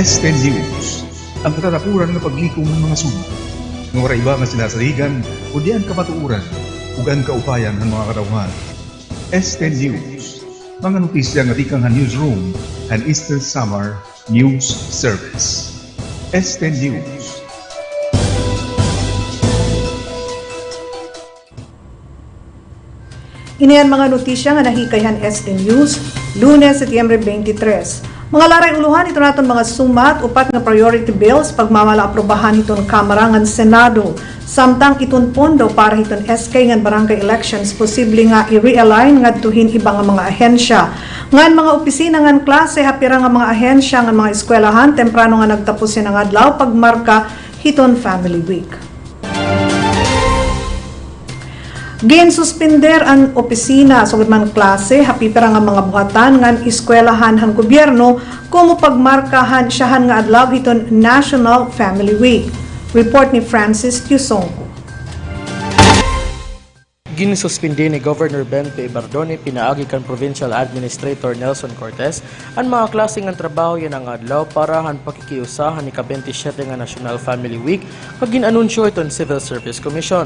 Este News, ang katatapuran ng paglikom ng mga sumo. Nga iba nga sinasaligan, o diyan kamatuuran, ugan kaupayan ng mga karawhan. Este News, mga notisya nga tikang newsroom and Eastern Summer News Service. Este News. Iniyan mga notisya nga nahikayhan Este News, Lunes, Setyembre 23. Mga laray uluhan ito naton mga sumat, upat nga priority bills pagmamala aprobahan iton Kamara ngan Senado. Samtang iton pondo para iton SK ngan barangay elections posible nga i-realign ngadtuhin iba nga mga ahensya. Ngan mga opisina ngan klase hapira nga mga ahensya ngan mga eskwelahan temprano nga nagtapos nga adlaw pagmarka hiton Family Week. Ginsuspender ang opisina sa man klase hapipira nga mga buhatan ngan eskwelahan han gobyerno kumo pagmarkahan siyahan nga adlaw hiton National Family Week. Report ni Francis Tiusongco. Ginsuspindi ni Governor Ben P. Bardone pinaagi kan Provincial Administrator Nelson Cortez ang mga klase ng trabaho yan ang adlaw para han pakikiusahan ni ka-27 nga National Family Week kag ginanunsyo iton Civil Service Commission.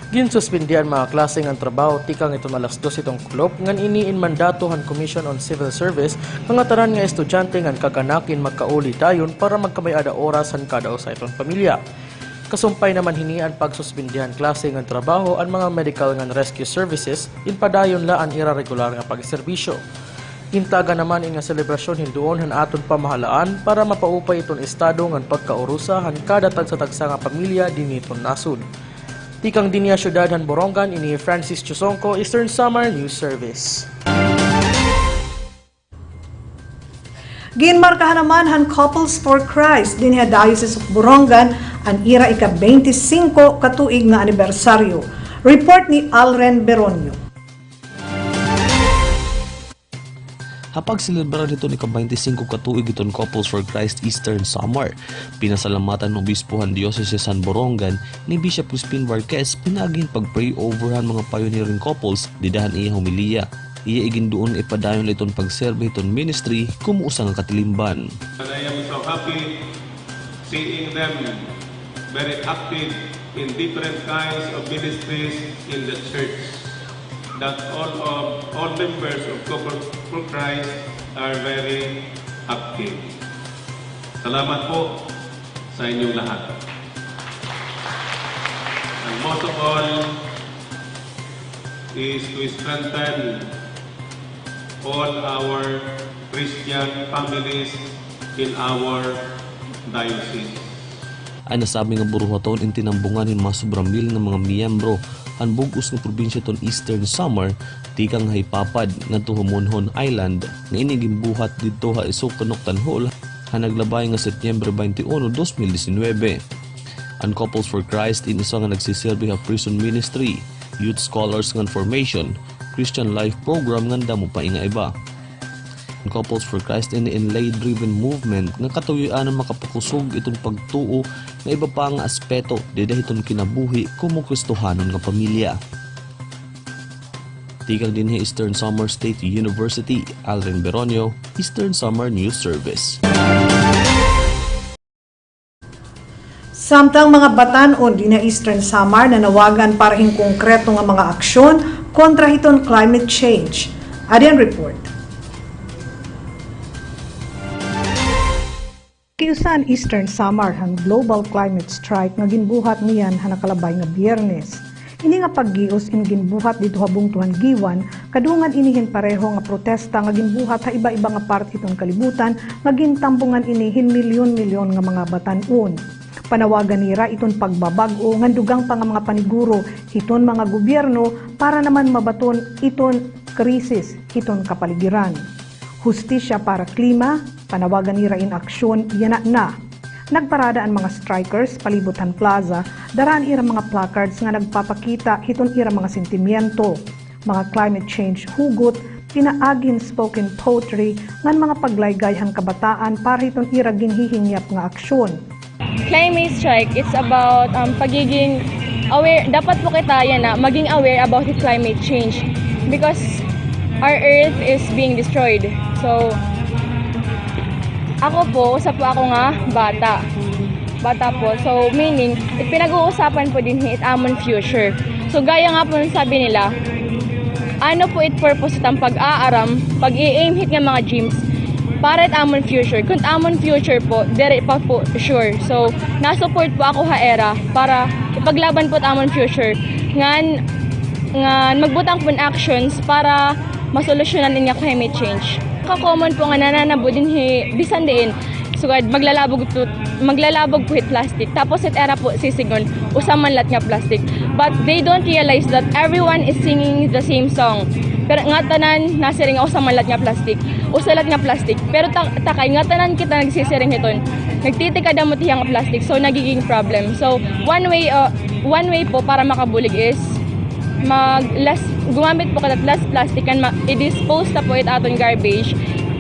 Ginsuspindihan mga klase ng trabaho tikang itong alas 2 itong klop ngan iniin mandato han Commission on Civil Service mga tanan nga estudyante ngan kaganakin magkauli dayon para magkamayada oras han kada usa itong pamilya. Kasumpay naman hinian pagsuspindihan klase ng trabaho ang mga medical ngan rescue services inpadayon la ang ira regular nga pagserbisyo. Hintaga naman nga selebrasyon hinduon han aton pamahalaan para mapaupay itong estado ngan pagkaurusa han kada tagsa-tagsa nga pamilya diniton nasud. Tikang dinya syudad han Borongan ini Francis Tiusongco, Eastern Summer News Service. Ginmarkahan naman han Couples for Christ dinhi Diocese of Borongan ang ira ika-25 katuig nga anibersaryo. Report ni Alren Beronio. Hapag silibrar dito ni ka-25 katuig iton Couples for Christ Eastern Summer. Pinasalamatan ng Obispohan Diocese San Borongan ni Bishop Crispin Varquez pinagin pag-pray overhan mga pioneering couples didahan iya humiliya. Iya igin doon ipadayon iton pagserbe iton ministry kumuusa nga katilimban. I am so happy seeing them very active in different kinds of ministries in the church. That all members of Couples for Christ are very active. Salamat po sa inyong lahat. And most of all is to strengthen all our Christian families in our diocese. Ay nasabi nga buruhaton intinambungan ng mga sobrang mil ng mga miyembro ang bugos ng probinsya ton Eastern Summer tikang hipapad nga Humonhon Island nga iniging buhat dito ha isok kanoktanhol ha naglabay nga Setyembre 21, 2019. Ang Couples for Christ inusa nga nagsiserbi ha prison ministry, youth scholars nga formation, Christian life program nga damo pa nga iba. Ang Couples for Christ in lay-driven movement nga katuyuan ang makapakusog itong pagtuo na iba pa nga aspeto dahil itong kinabuhi kumo Kristohanon nga pamilya. Tikang din Eastern Summer State University, Alren Beronio, Eastern Summer News Service. Samtang mga batan-on din na Eastern Samar na nawagan para hing konkreto nga mga aksyon kontra hiton climate change. Adian report. Kiusan Eastern Samar ang Global Climate Strike nga ginbuhat niyan ha nakalabay nga Biyernes. Ini nga paggios in ginbuhat dito habung tuhan giwan kadungan inihin pareho nga protesta nga ginbuhat ha iba-iba nga parte itong kalibutan nga gintambungan inihin milyon-milyon nga mga batan-on. Panawagan nira iton pagbabag-o nga dugang pa nga mga paniguro hiton mga gobyerno para naman mabaton iton krisis hiton kapaligiran. Hustisya para klima, panawagan nira in aksyon yana na. Nagparada ang mga strikers palibutan plaza, daraan ira mga placards nga nagpapakita hiton ira mga sentimiento, mga climate change hugot, pinaagin spoken poetry ngan mga paglaygayhang kabataan para hiton ira ginhihingyap nga aksyon. Climate strike, it's about pagiging aware, dapat po kita yan na maging aware about the climate change because our earth is being destroyed. So ako po, usap po ako nga bata. Bata po. So, meaning, pinag-uusapan po din it amon future. So, gaya nga po ng sabi nila, ano po it purpose itang pag-aaram, pag-i-aim hit nga mga gyms, para it amon future. Kung amon future po, dire pa po sure. So, na-support po ako haera para ipaglaban po amon future. Ngan magbutang po ng actions para masolusyonan niya climate change. Ka-common po nga nananabo din bisan diin. So, maglalabog po hit plastic. Tapos it era po sisigon, usaman lat nga plastic. But they don't realize that everyone is singing the same song. Pero nga tanan nasiring usaman lat nga plastic. Usalat nga plastic. Pero takay nga tanan kita nagsisiring hiton. Nagtitikada mo tiyang plastic. So nagiging problem. So one way po para makabulig is gumamit po kada less plastic and i-dispose na po it aton garbage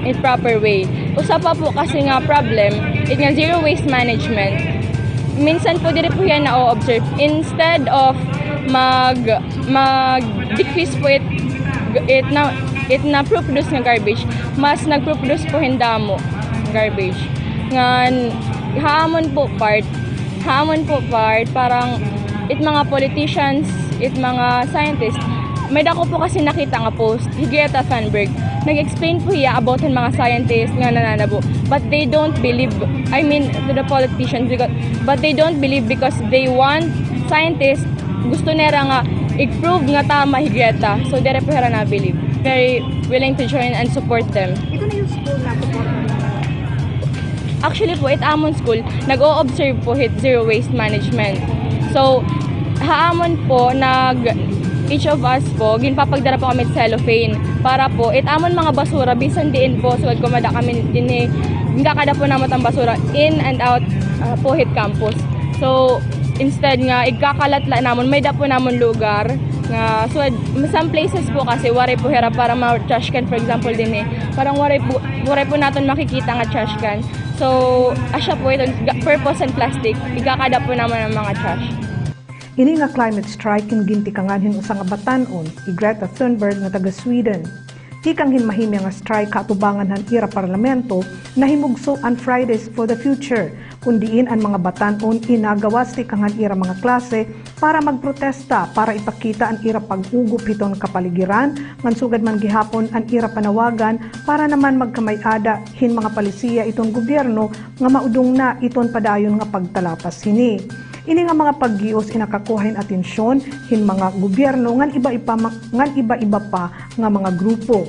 in proper way. Usa pa po kasi nga problem, it nga zero waste management. Minsan po diri po yan na-observe. Instead of mag-decrease po it na produce nga garbage, mas nag-produce po hindamo garbage. Ngan hamon po part parang it mga politicians, it mga scientists, may dako po kasi nakita nga post, Greta Thunberg, nag-explain po hiya about yung mga scientists nga nananabo. But they don't believe, to the politicians, but they don't believe because they want scientists, gusto nila nga i-prove nga tama hi Greta. So, dire po hira na believe. Very willing to join and support them. Ito na yung school na support. Actually po, it amon school, nag-o-observe po hit zero waste management. So, haamon po, each of us po, ginpapagdara po kami cellophane para po, amon mga basura, bisan diin po, so kumada kami din kada po naman ang basura in and out po hit campus. So, instead nga, igkakalatla namon, may da po namon lugar, nga, so, some places po kasi, waray po hira para ma-trash can, for example din parang waray po natin makikita nga trash can. So, asya po ito, purpose and plastic, igkakada po naman ang mga trash. Ini nga climate strike kin gintikanganhin usa nga batan-on i Greta Thunberg nga taga Sweden. Tikang hinmahimi nga strike katubangan han ira parlamento na himugso on Fridays for the Future, kundiin ang mga batan-on inagawas tikangan ira mga klase para magprotesta para ipakita ang ira pag-ugup hiton kapaligiran ngan sugad man gihapon ang ira panawagan para naman magkamay-ada hin mga palisiya iton gobyerno nga maudong na iton padayon nga pagtalapas hini. Ini nga mga paggios inakakuhain atensyon hin mga gobyerno ngan iba-iba pa nga mga grupo.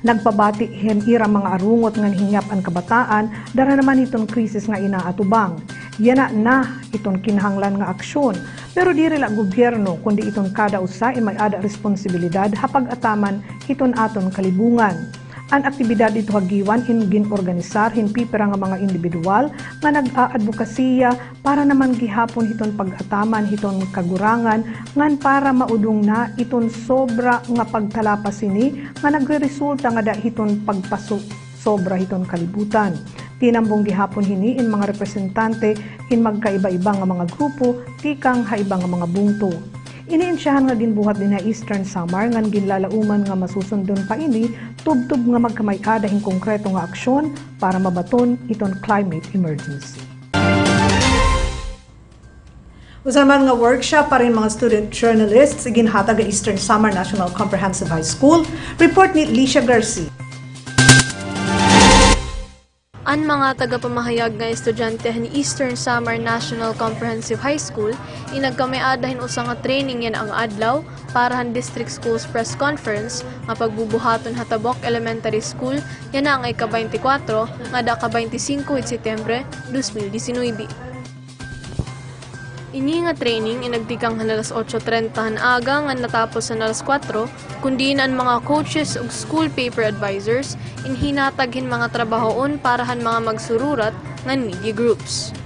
Nagpabati hin ira mga arungot ngan hingyap ang kabataan dara naman iton krisis nga inaatubang. Yana na iton kinahanglan nga aksyon. Pero diri la gobyerno kundi iton kada usa may ada responsibilidad hapag ataman iton aton kalibungan. Ang aktibidad dito hagiwan gin-organisar pipera nga mga individual nga nag-aadvokasya para naman gihapon hiton pag-ataman hiton kagurangan ngan para maudong na iton sobra nga pagtalapas ini nga nagreresulta nga da hiton pagpaso sobra hiton kalibutan. Tinambong gihapon hini in mga representante in magkaiba-iba nga mga grupo tikang haiba nga mga bungto. Iniinsyahan nga ginbuhat din na Eastern Samar ngan ginlalauman nga masusundon pa ini tubtub nga magkamay-ada hin konkreto nga aksyon para mabaton iton climate emergency. Usaman nga workshop para rin mga student journalists ginhatag nga Eastern Samar National Comprehensive High School. Report ni Licia Garcia. Ang mga tagapamahayag nga estudyante ni Eastern Samar National Comprehensive High School inagkamay-adahin usa nga training yan ang adlaw para han district schools press conference nga pagbubuhaton hatabok elementary school yan ang ika-24 nga da ka-25 Setyembre 2019. Ini nga training inagtikang alas 8:30 han aga nga natapos sa alas 4 kundi ang mga coaches ug school paper advisors inhinataghin mga trabahoon para han mga magsururat nga media groups.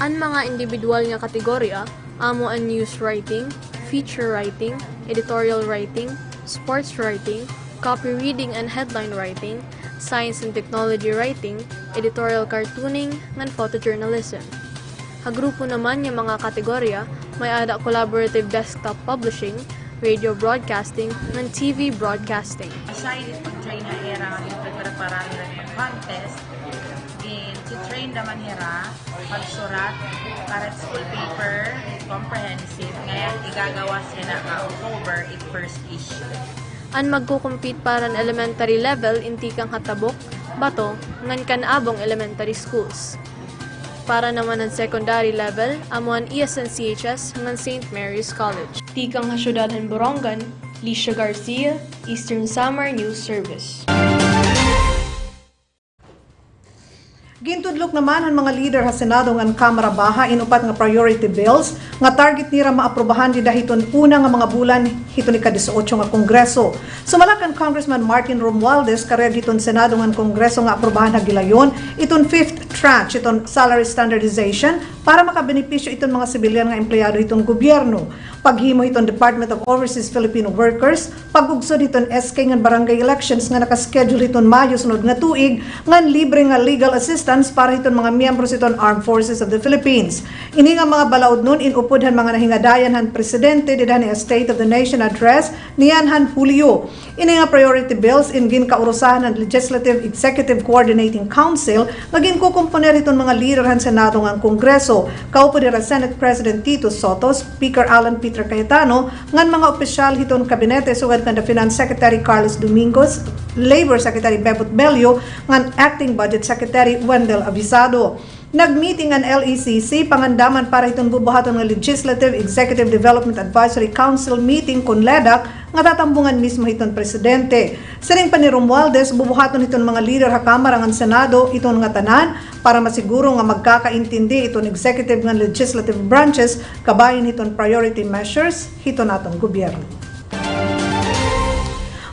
Ang mga individual nga kategorya amo ang news writing, feature writing, editorial writing, sports writing, copy reading and headline writing, science and technology writing, editorial cartooning, and photojournalism. Hagrupo naman yung mga kategorya, may ada collaborative desktop publishing, radio broadcasting, and TV broadcasting. Aside pag-training nga era nga ginpreparar nila ng contest. Train naman hira, pagsurat, karat school paper, comprehensive, ngayon igagawas na ka October, it first issue. An magkukumpit para ng elementary level, inti kang hatabok, bato, ngan kanaabong elementary schools. Para naman ng secondary level, amuan ESNCHS ngan St. Mary's College. Tikang Hasyudadhan Borongan, Licia Garcia, Eastern Samar News Service. Gintudlok naman ang mga leader sa Senado ng Kamara Baha inupat nga priority bills nga target nira maaprobahan di dahiton una nga mga bulan hiton ika-18 nga Kongreso. Sumalakan Congressman Martin Romualdez kareg hiton Senado ng Kongreso nga aprobahan hagilayon iton 5th tranche iton salary standardization para makabenepisyo iton mga sibilyan nga empleyado hiton gobyerno. Paghimo hiton Department of Overseas Filipino Workers, pagugsod hiton SK nga barangay elections nga nakaschedule hiton Mayo sunod nga tuig ngan libre nga legal assistance para hiton mga miyembro siton Armed Forces of the Philippines. Ini nga mga balaod nun inupodhan mga nahingadayan han presidente didan ni State of the Nation address niyan han Hulyo. Ini nga priority bills in ginkaurusahan ng Legislative Executive Coordinating Council nga ginkukomponer hiton mga leader han Senado nga Kongreso. Kaupo dira Senate President Tito Soto, Speaker Alan Peter Cayetano, ngan mga opisyal hiton kabinete sugad kan Finance Secretary Carlos Domingos, Labor Secretary Bebot Bello, ngan Acting Budget Secretary Wendell Avisado. Nagmeeting ang LECC pangandaman para itong bubuhaton ng Legislative Executive Development Advisory Council meeting kun LEDAC nga tatambungan mismo itong presidente. Siring pa ni Romualdez, bubuhaton itong mga leader ha Kamara ng Senado itong nga tanan para masiguro nga magkakaintindi itong executive ng legislative branches kabayan itong priority measures hiton atong gobyerno.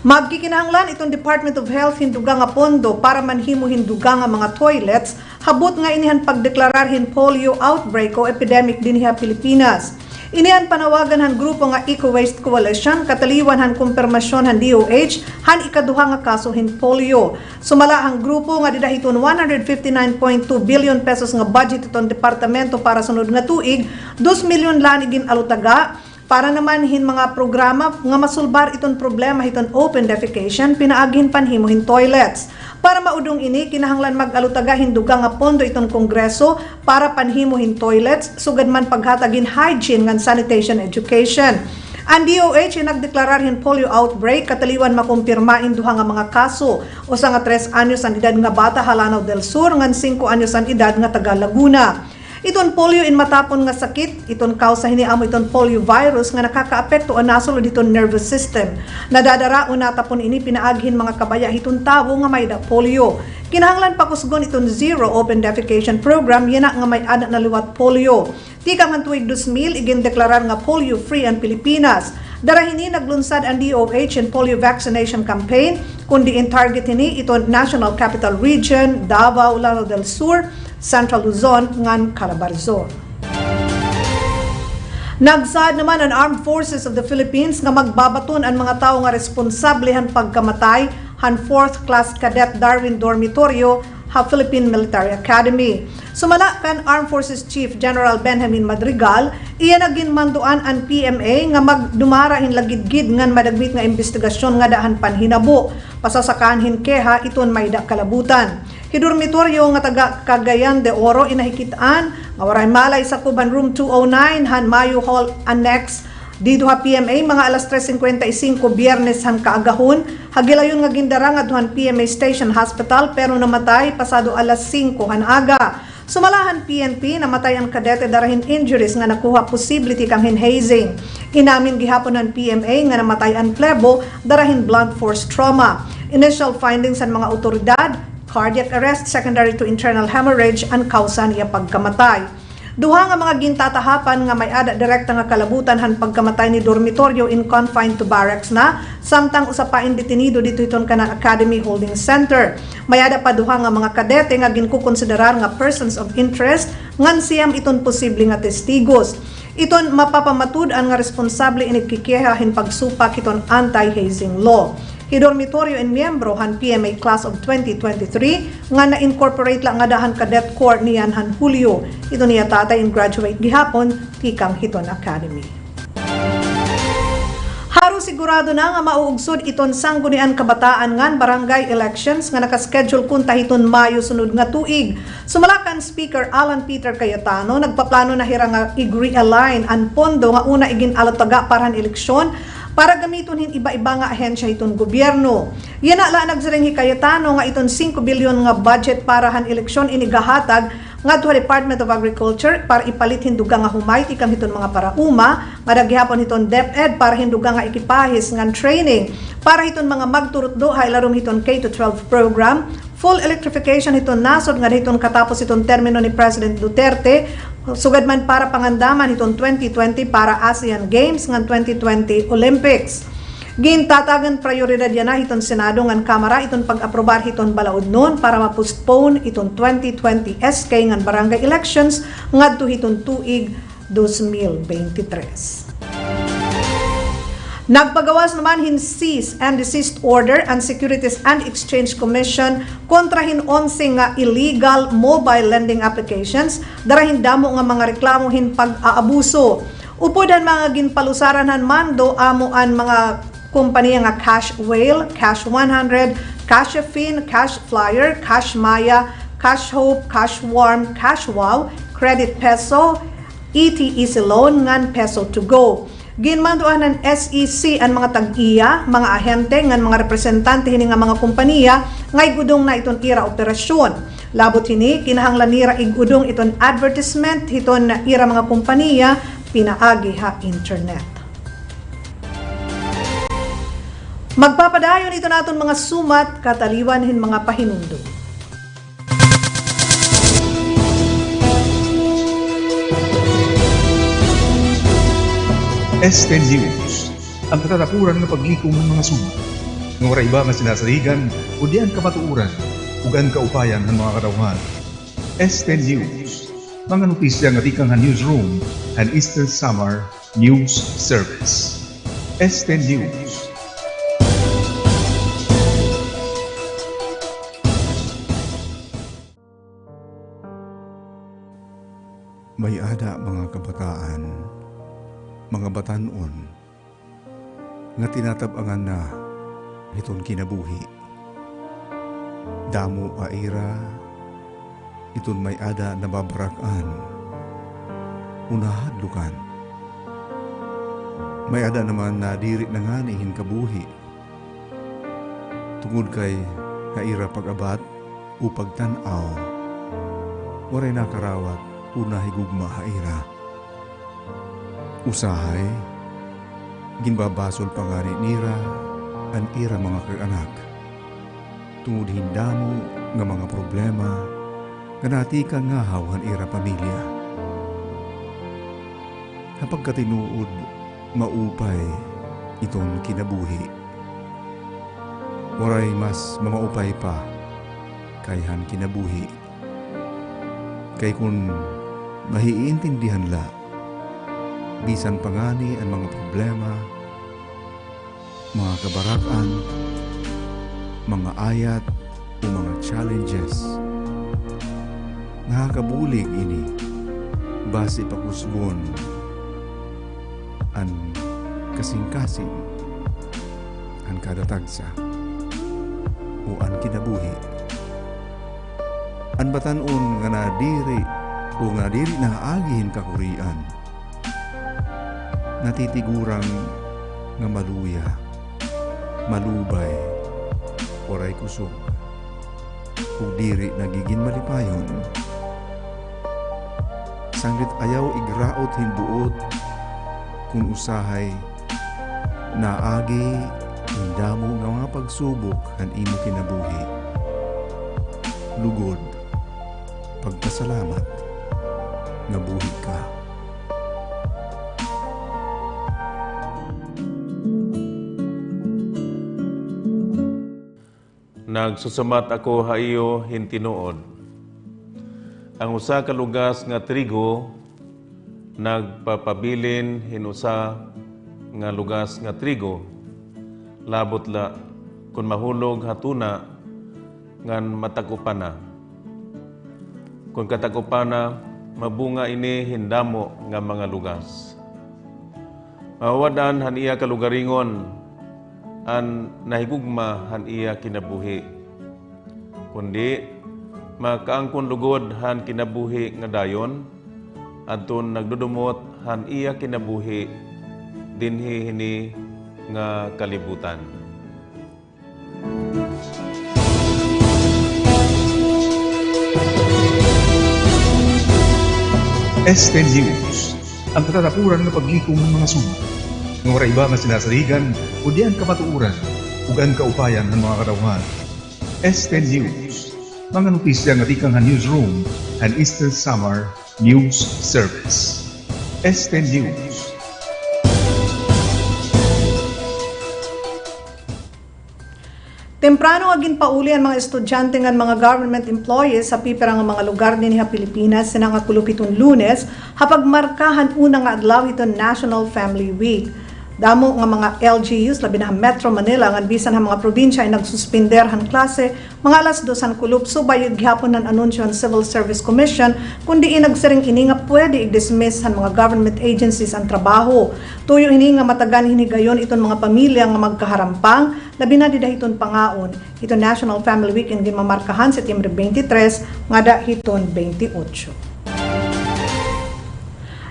Magkikinahanglan itong Department of Health hinduga nga pondo para manhimo hinduga nga mga toilets habot nga inihan pagdeklararhin polio outbreak o epidemic dinhi Pilipinas. Inihan panawagan han grupo nga Eco-Waste Coalition kataliwan han kumpirmasyon han DOH han ikaduha nga kaso hin polio. Sumala ang grupo nga didahiton 159.2 billion pesos nga budget itong departamento para sunod nga tuig, 2 milyon lan igin alutaga para naman hin mga programa nga masulbar iton problema hiton open defecation pinaaghin panhimuhin toilets. Para maudong ini kinahanglan mag-alutaga hinduga nga pondo iton Kongreso para panhimuhin toilets sugad man paghatagin hygiene ngan sanitation education. Ang DOH nagdeklararhin polio outbreak kataliwan makumpirmain duha nga mga kaso usa nga 3 anyos ang edad nga bata Halanaw del Sur ngan 5 anyos ang edad nga taga Laguna. Iton polio in matapon nga sakit, iton kausa hiniamo iton polio virus nga nakakaapekto ang nasulod iton nervous system. Nadadaraon natapon ini pinaaghin mga kabaya hiton tawo nga may da polio. Kinahanglan pakusgon iton zero open defecation program yana nga may anak na liwat polio. Tika man tuig 2000 igin deklarar nga polio free ang Pilipinas. Darahini naglunsad ang DOH in polio vaccination campaign kundi in target ini iton National Capital Region, Davao, Lanao del Sur, Central Luzon, ngan Calabarzon. Nagsad naman ang Armed Forces of the Philippines nga magbabaton ang mga tao nga responsable han pagkamatay han 4th class cadet Darwin Dormitorio ha Philippine Military Academy. Sumala kan Armed Forces Chief General Benjamin Madrigal, iya naging manduan ang PMA nga magdumara hin lagidgid ngan madagmit nga investigasyon nga daan panhinabo. Pasasakaan hin keha iton may da kalabutan. Hidormitoryo nga taga Cagayan de Oro inahikitaan nga waray malay sa Kuban Room 209 han Mayo Hall Annex dito ha PMA mga alas 3:55 Biyernes han kaagahon hagilayon nga gindara nga duhan PMA Station Hospital pero namatay pasado alas 5 han aga. Sumalahan PNP namatay ang kadete darahin injuries nga nakuha possibility kang hazing. Inamin gihapon ng PMA nga namatay ang plebo darahin blunt force trauma. Initial findings sa mga otoridad, cardiac arrest secondary to internal hemorrhage ang kausa niya pagkamatay. Duha nga mga gintatahapan nga may ada direkta nga kalabutan han pagkamatay ni Dormitorio in confined to barracks na samtang usa pa detenido dito iton kanang Academy Holding Center. May ada pa duha nga mga kadete nga ginkukonsiderar nga persons of interest ngan siyam iton posible nga testigos. Iton mapapamatud-an nga responsable inigkikiyahin pagsupak iton anti-hazing law. Hidormitorio en miyembro han PMA Class of 2023 nga na-incorporate lang nga dahan cadet corps niyan han Hulyo. Ito niya tatay in graduate gihapon tikang hiton academy. Haro siguro sigurado na nga mauugsod iton sanggunian kabataan ngan barangay elections nga nakaschedule kun tahiton Mayo sunod nga tuig. Sumalakan Speaker Alan Peter Cayetano nagpaplano na hira nga i-realign ang pondo nga una igin alataga parahan eleksyon para gamiton hin iba-iba nga ahensya iton gobyerno. Yan la nagsiring hi Cayetano nga iton 5 bilyon nga budget parahan eleksyon inigahatag nga to Department of Agriculture para ipalit hinduga nga humay ikam hiton mga parauma nga daghihapon hiton DepEd para hinduga nga ekipahis ngan training para hiton mga magturutdo haylarom hiton K-12 program. Full electrification hiton nasod nga hiton katapos hiton termino ni President Duterte sugad man para pangandaman hiton 2020 para ASEAN Games ngan 2020 Olympics. Gintatagan prioridad yan na hiton Senado ngan Kamara iton pag-aprobar hiton balaod nun para ma-postpone iton 2020 SK ngan barangay elections ngadto hiton tuig 2023. Nagpagawas naman hin cease and desist order ang Securities and Exchange Commission kontra hin 11 nga illegal mobile lending applications darahin damo nga mga reklamo hin pag-aabuso. Upodan mga ginpalusaran han mando amo an mga kumpanya nga Cash Whale, Cash 100, Cash Fin, Cash Flyer, Cash Maya, Cash Hope, Cash Warm, Cash Wow, Credit Peso, ET Easy Loan ngan Peso to Go. Ginmanduan ng SEC ang mga tag-iya, mga ahente, ngan mga representante hini nga mga kompanya ngay gudong na iton ira operasyon. Labot hini kinahanglan nira igudong iton advertisement hiton na ira mga kompanya pinaagi ha internet. Magpapadayon ito naton mga sumat kataliwan hin mga pahinundo. Este News, ang katatapuran ng paglikom ng mga sumat. Ng iba nga sinasaligan, o diyan kamatuuran, ugan kaupayan ng mga kadauhan. Este News, mga notisya nga tikang newsroom and Eastern Summer News Service. Este News. May ada mga kabataan, mga batanon, nga tinatabangan na iton kinabuhi. Damo aira, iton may ada na babarakan, unahadlukan. May ada naman na diri na nga nihin kabuhi. Tungod kay kaira pag-abat o pagtanaw, waray nakarawat unahigugma haira. Usahay, ginbabasol pangari nira, an ira mga kag-anak. Tungod hindamo nga mga problema, nga natika nga hawan ira pamilya. Kapag katinuod, maupay itong kinabuhi. Waray mas mamaupay pa, kayhan kinabuhi. Kay kung mahiintindihan la, bisan pangani ang mga problema, mga kabarakan, mga ayat o mga challenges. Nakakabulig ini, base pakusgon, ang kasing-kasing, ang kadatagsa, o ang kinabuhi. Ang batanon nga nadiri o nga diri na agihin kakurian, natitigurang nga maluya, malubay, oray kusog, o diri nagiging malipayon. Sanglit ayaw igraot hinbuot, kung usahay, naagi, hindamo nga mga pagsubok han imo kinabuhi. Lugod, pagpasalamat, nga buhi ka. Nagsusumat ako haiyo hintinuod. Ang usa ka lugas nga trigo nagpapabilin hinusa nga lugas nga trigo. Labot la kun mahulog hatuna ngan matakupan na. Kung katakupan na, mabunga ini hindamo nga mga lugas. Mawadan haniya kalugaringon an nahigugma han iya kinabuhi. Kundi makaangkon lugod han kinabuhi nga dayon, adton nagdudumot han iya kinabuhi dinhi hini nga kalibutan. Este News, ang katatapuran ng paglikom ng mga suno. Ng iba nga sinasaligan, o diyan kamatuuran, ug ang kaupayan ng mga kadauhan. Este News, mga notisya nga tikang newsroom and Eastern Summer News Service. Este News. Temprano agin pauli ang mga estudyante ng mga government employees sa pipirang mga lugar din sa Pilipinas sa nga kulupitong Lunes hapag markahan unang nga adlaw iton National Family Week. Damo nga mga LGUs labi na Metro Manila nga bisan ang mga probinsya ay nagsuspender han klase mga alas 2 kulup subayod gihapon ng anunsyo ng Civil Service Commission kundi inagsiring ini nga pwede i-dismiss han mga government agencies ang trabaho. Tuyo ini nga matagan hinigayon iton mga pamilya nga magkaharampang labi na didahiton pangaon. Ito National Family Week ang gimamarkahan Setyembre 23 nga dahiton 28.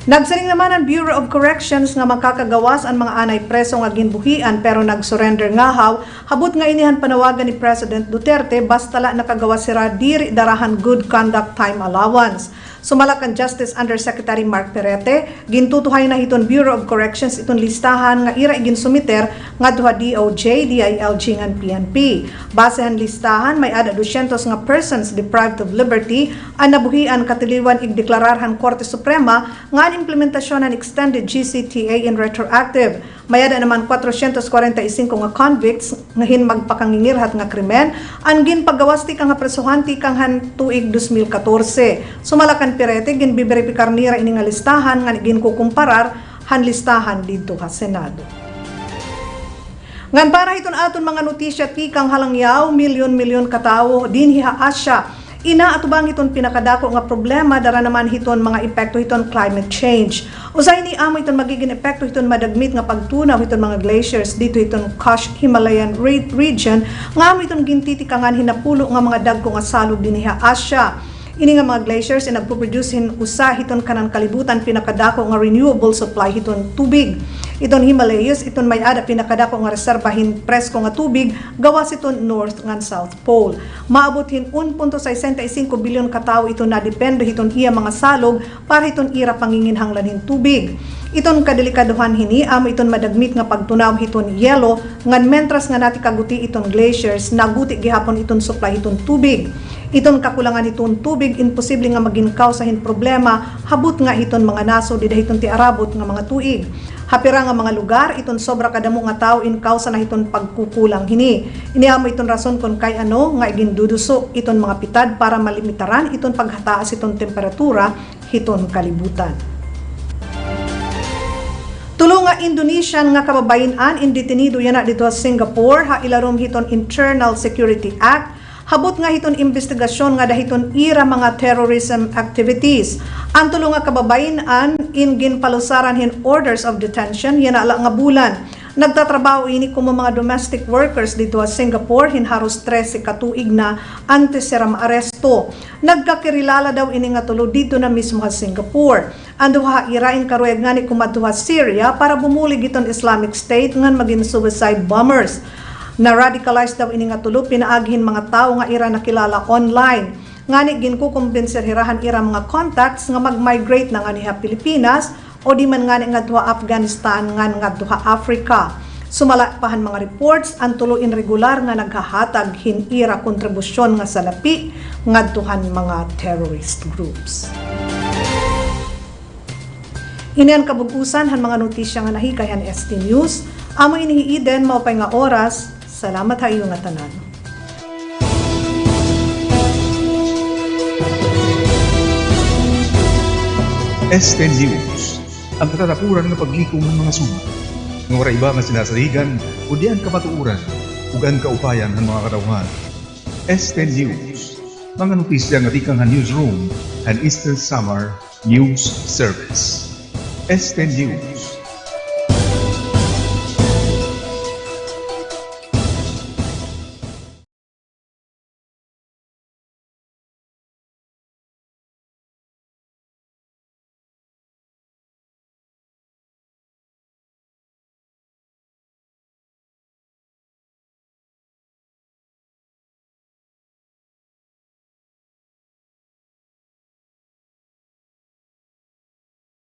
Nagsiring naman ang Bureau of Corrections nga makakagawas ang mga anay preso nga ginbuhian pero nag-surrender ngahaw habot nga inihan panawagan ni President Duterte basta la nakagawas sira diri darahan good conduct time allowance. Sumalak ang Justice Undersecretary Mark Perete, gintutuhay na iton Bureau of Corrections iton listahan nga ira iginsumiter nga duha DOJ, DILG ngan PNP. Basehan listahan may ada 200 nga persons deprived of liberty ang nabuhian katiliwan igdeklararhan Korte Suprema nga ang implementasyon ng extended GCTA in retroactive. May ada naman 445 nga convicts nga magpakangingirhat nga krimen ang ginpagawas ti kang presuhan ti kang tuig 2014. Sumalakan Perete ginbiberipikar nira ini nga listahan nga ginkukumparar han listahan dito sa Senado. Ngan para iton aton mga notisya ti kang halangyaw milyon-milyon katawo dinhi ha Asya. Inaatubang iton pinakadako nga problema dara naman hiton mga epekto hiton climate change. Usay ni amo iton magiging epekto hiton madagmit nga pagtunaw hiton mga glaciers dito hiton Kush Himalayan region nga amo iton gintitikangan hinapulo nga mga dagko nga salog dinhi ha Asya. Ini nga mga glaciers ay nagpo-produce usa hiton kanang kalibutan pinakadako nga renewable supply hiton tubig. Iton Himalayas iton may ada pinakadako nga reserbahin presko nga tubig gawas iton North ngan South Pole. Maabot hin 1.65 bilyon katawo iton na depende hiton iya mga salog para hiton ira panginginhanglan hin tubig. Iton kadelikaduhan hini amo iton madagmit nga pagtunaw hiton yelo ngan mentras nga nati kaguti iton glaciers naguti gihapon iton supply hiton tubig. Iton kakulangan hiton tubig imposible nga maging kausahin problema habut nga hiton mga naso didahiton ti arabot nga mga tuig. Hapira nga mga lugar iton sobra kadamo nga tao in kausa na hiton pagkukulang hini. Iniamo iton rason kon kay ano nga iginduduso iton mga pitad para malimitaran iton paghataas iton temperatura hiton kalibutan. Tulo nga Indonesian nga kababayan indetenido yana dito sa Singapore ha ilarom hiton Internal Security Act. Habot nga hiton investigasyon nga dahiton ira mga terrorism activities. Ang tulo nga kababayan ingin palusaran hin orders of detention yana ala nga bulan. Nagtatrabaho ini como mga domestic workers dito sa Singapore hinharos 13 katuig na antes sira maaresto. Nagkakirilala daw ini nga tulo dito na mismo sa Singapore. Anduha irain karueg nga ni kumadtuha Syria para bumulig iton Islamic State ngan maging suicide bombers. Na-radicalize daw ini nga tulo pinaaghin mga tao nga ira nakilala online. Ngani ginkukumbinser hirahan ira mga contacts nga mag-migrate na nga niha Pilipinas o di man ngani nga duha Afghanistan nga duha Africa. Sumalapahan mga reports ang tulo in regular nga naghahatag hin ira kontribusyon nga salapi nga duhan mga terrorist groups. Ini ang kabugusan han mga notisya nga nahikay han Este News. Amo inihiiden mao pay nga oras. Salamat ha iyo nga tanan. Este News, ang katatapuran ng paglikom ng mga suno. Ng iba nga sinasaligan, o diyan kamatuuran, ug ang kaupayan ng mga kadauhan. Este News, mga notisya nga tikang newsroom and Eastern Summer News Service. Este News.